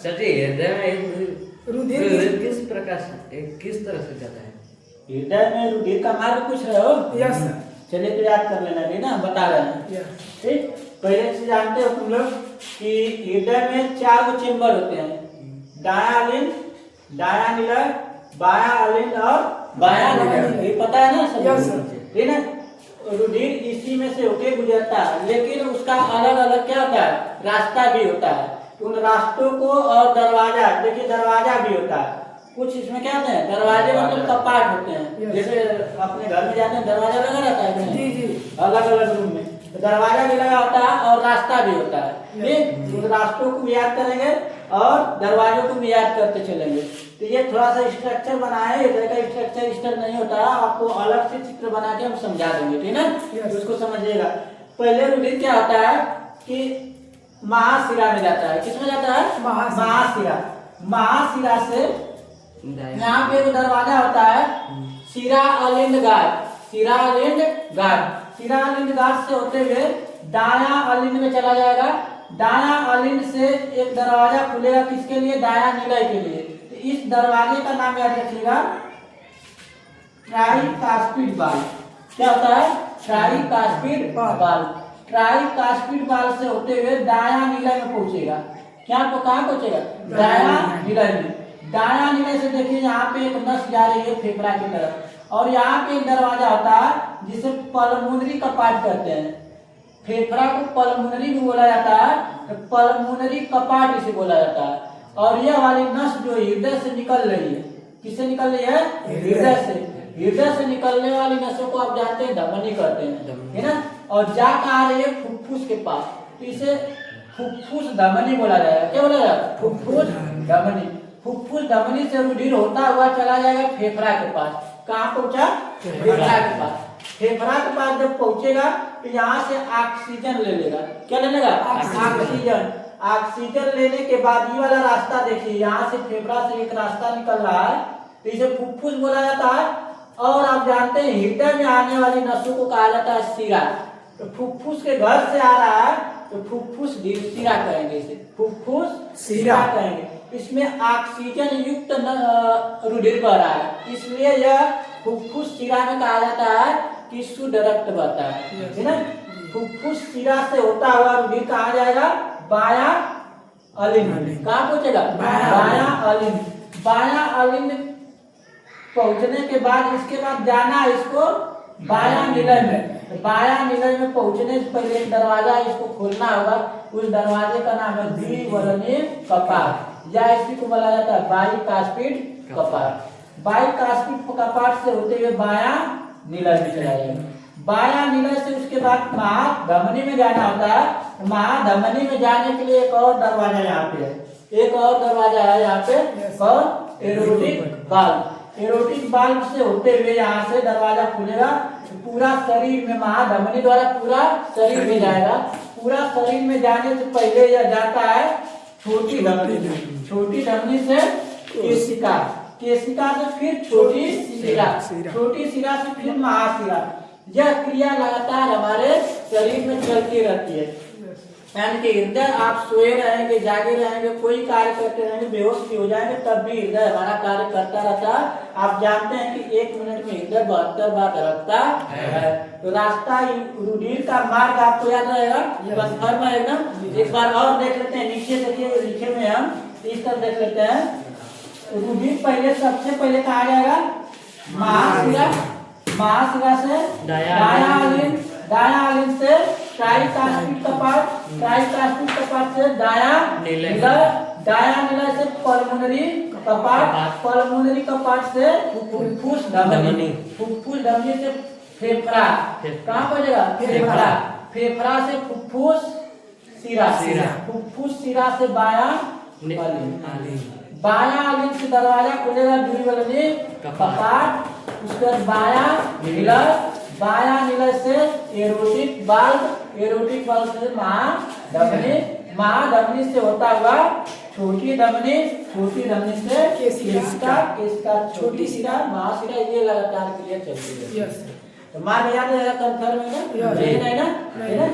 Sir जी हृदय में रुधिर किस तरह से जाता है? हृदय में रुधिर का मार्ग पूछ रहे हो? Yes sir. चलिए तो याद कर लेना, ठीक ना, बता रहे हैं। ठीक, पहले से जानते हो तुम लोग कि हृदय में 4 गो चेम्बर होते हैं, दायां अलिंद, दायां निलय, बायां अलिंद और बायां निलय। ये पता है ना सब? Yes sir. ठीक ना? रुधिर इसी में से होके गुजरता है, लेकिन उसका अलग अलग क्या होता है, रास्ता भी होता है। उन रास्तों को और दरवाजा, देखिए दरवाजा भी होता है कुछ, इसमें क्या होते हैं, दरवाजे मतलब कपाट होते हैं। जैसे अपने घर में जाते हैं दरवाजा लगा रहता है जी जी, अलग अलग रूम में, तो दरवाजा भी लगा होता है और रास्ता भी होता है। ठीक, उस रास्तों को भी याद करेंगे और दरवाजों को भी याद करते चलेंगे। तो ये थोड़ा सा स्ट्रक्चर बनाए, इधर का स्ट्रक्चर इस तरह नहीं होता है, आपको अलग से चित्र बना के हम समझा देंगे, ठीक है, उसको समझिएगा। पहले रुधिर क्या होता है कि महाशिरा में जाता है। किसमें जाता है? महाशिरा। महाशिरा से यहाँ पे एक दरवाजा होता है, शिरा अलिंद गाड, शिरा अलिंद गाड। शिरा अलिंद गाड से होते हुए दायां अलिंद में चला जाएगा। दायां अलिंद से एक दरवाजा खुलेगा, किसके लिए? दायां निलय के लिए। तो इस दरवाजे का नाम याद रखिएगा, ट्राइकास्पिड वाल्व। क्या होता है? Tricuspid valve. ट्राइकास्पिड वाल्व से होते हुए दायां निलय में पहुंचेगा। क्या तो कहाँ पहुंचेगा? दायां निलय में। दायां निलय से देखिए यहाँ पे एक नस जा रही है फेफड़ा की तरफ, और यहाँ पे एक दरवाजा होता है जिसे पल्मोनरी कपाट कहते हैं। फेफड़ा को पल्मोनरी भी बोला जाता है, तो पल्मोनरी कपाट इसे बोला जाता है। और यह वाली नस जो हृदय से निकल रही है, किससे निकल रही है? हृदय से। हृदय से निकलने वाली नसों को आप जानते हैं धमनी कहते हैं, है ना। और जा आ रही है फुफ्फुस के पास, तो इसे फुफ्फुस धमनी बोला जाएगा। क्या बोला जाएगा? फुफ्फुस धमनी। फुफ्फुस धमनी से रुधिर होता हुआ चला जाएगा फेफड़ा के पास। कहाँ पहुंचा? फेफड़ा के पास। फेफड़ा के पास जब पहुंचेगा तो यहाँ से ऑक्सीजन ले लेगा। क्या ले लेगा? ऑक्सीजन। ऑक्सीजन लेने के बाद ये वाला रास्ता देखिए, यहाँ से फेफड़ा से एक रास्ता निकल रहा है, तो इसे फुफ्फुस बोला जाता है। और आप जानते हैं हृदय में आने वाली नसों को कहा जाता है शिरा। तो फुफ्फुस के घर से आ रहा है तो फुफ्फुस शिरा कहेंगे, इसे फुफ्फुस शिरा कहेंगे। इसमें ऑक्सीजन युक्त रुधिर बह रहा है, इसलिए यह फुफ्फुस शिरा में कहा जाता है कि शुद्ध रक्त बहता है ना। फुफ्फुस शिरा से होता हुआ रुधिर कहाँ जाएगा? बायां अलिंद। कहाँ पहुंचेगा? बायां अलिंद। बायां अलिंद पहुंचने के बाद इसके बाद जाना इसको बायां निलय में। बायां निलय में पहुंचने से पहले एक दरवाजा इसको खोलना होगा, उस दरवाजे का नाम है द्विवलनीय कपाट, या इसी को बोला जाता है बाइकास्पिड कपाट। बाइकास्पिड कपाट से होते हुए बायां निलय में चला जाएगा। बायां निलय से उसके बाद महाधमनी में जाना होता है। महाधमनी में जाने के लिए एक और दरवाजा यहाँ पे है, एक और दरवाजा है यहाँ पे, और एरोटिक वाल्व। एरोटिक वाल्व से होते हुए यहाँ से दरवाजा खुलेगा, पूरा शरीर में, महाधमनी द्वारा पूरा शरीर में जाएगा। पूरा शरीर में जाने से पहले यह जाता है छोटी धमनी। छोटी धमनी से केशिका, केशिका से फिर छोटी शिरा, छोटी शिरा से फिर महाशिरा। यह क्रिया लगातार हमारे शरीर में चलती रहती है। यानी कि हृदय, आप सोए रहेंगे, जागे रहेंगे, कोई कार्य करते रहेंगे, बेहोश भी हो जाएंगे, तब भी हृदय हमारा कार्य करता रहता है। आप जानते हैं कि 1 मिनट में हृदय 72 बार धड़कता है। तो रास्ता रुधिर का मार्ग आपको याद रहेगा, कंफर्म है एकदम। एक बार और देख लेते हैं, नीचे देखिए लिखे में हम इस तरह देख लेते हैं। रुधिर पहले सबसे पहले कहा जाएगा महाशिरा। महाशिरा से दायां अलिंद, दायां अलिंद से ट्राइकास्पिड कपाट, ट्राइकास्पिड कपाट से दायां निलय, दायां निलय से पल्मोनरी कपाट, पल्मोनरी कपाट से फुफ्फुस धमनी, फुफ्फुस धमनी से फेफड़ा। कहाँ पहुंचेगा? फेफड़ा। फेफड़ा से फुफ्फुस शिरा, फुफ्फुस शिरा से बायां अलिंद। बायां अलिंद से दरवाजा खुलेगा द्विवलनीय कपाट, उसके बाद बायां निलय, बायां निलय से एरोटिक वाल्व, एरोटिक वाल्व से महाधमनी, महाधमनी से होता हुआ छोटी धमनी, छोटी धमनी से केशिका, केशिका छोटी शिरा, महाशिरा। ये लगातार क्रिया चलती है। तो मान याद रहेगा, कंफर्म है ना? नहीं ना?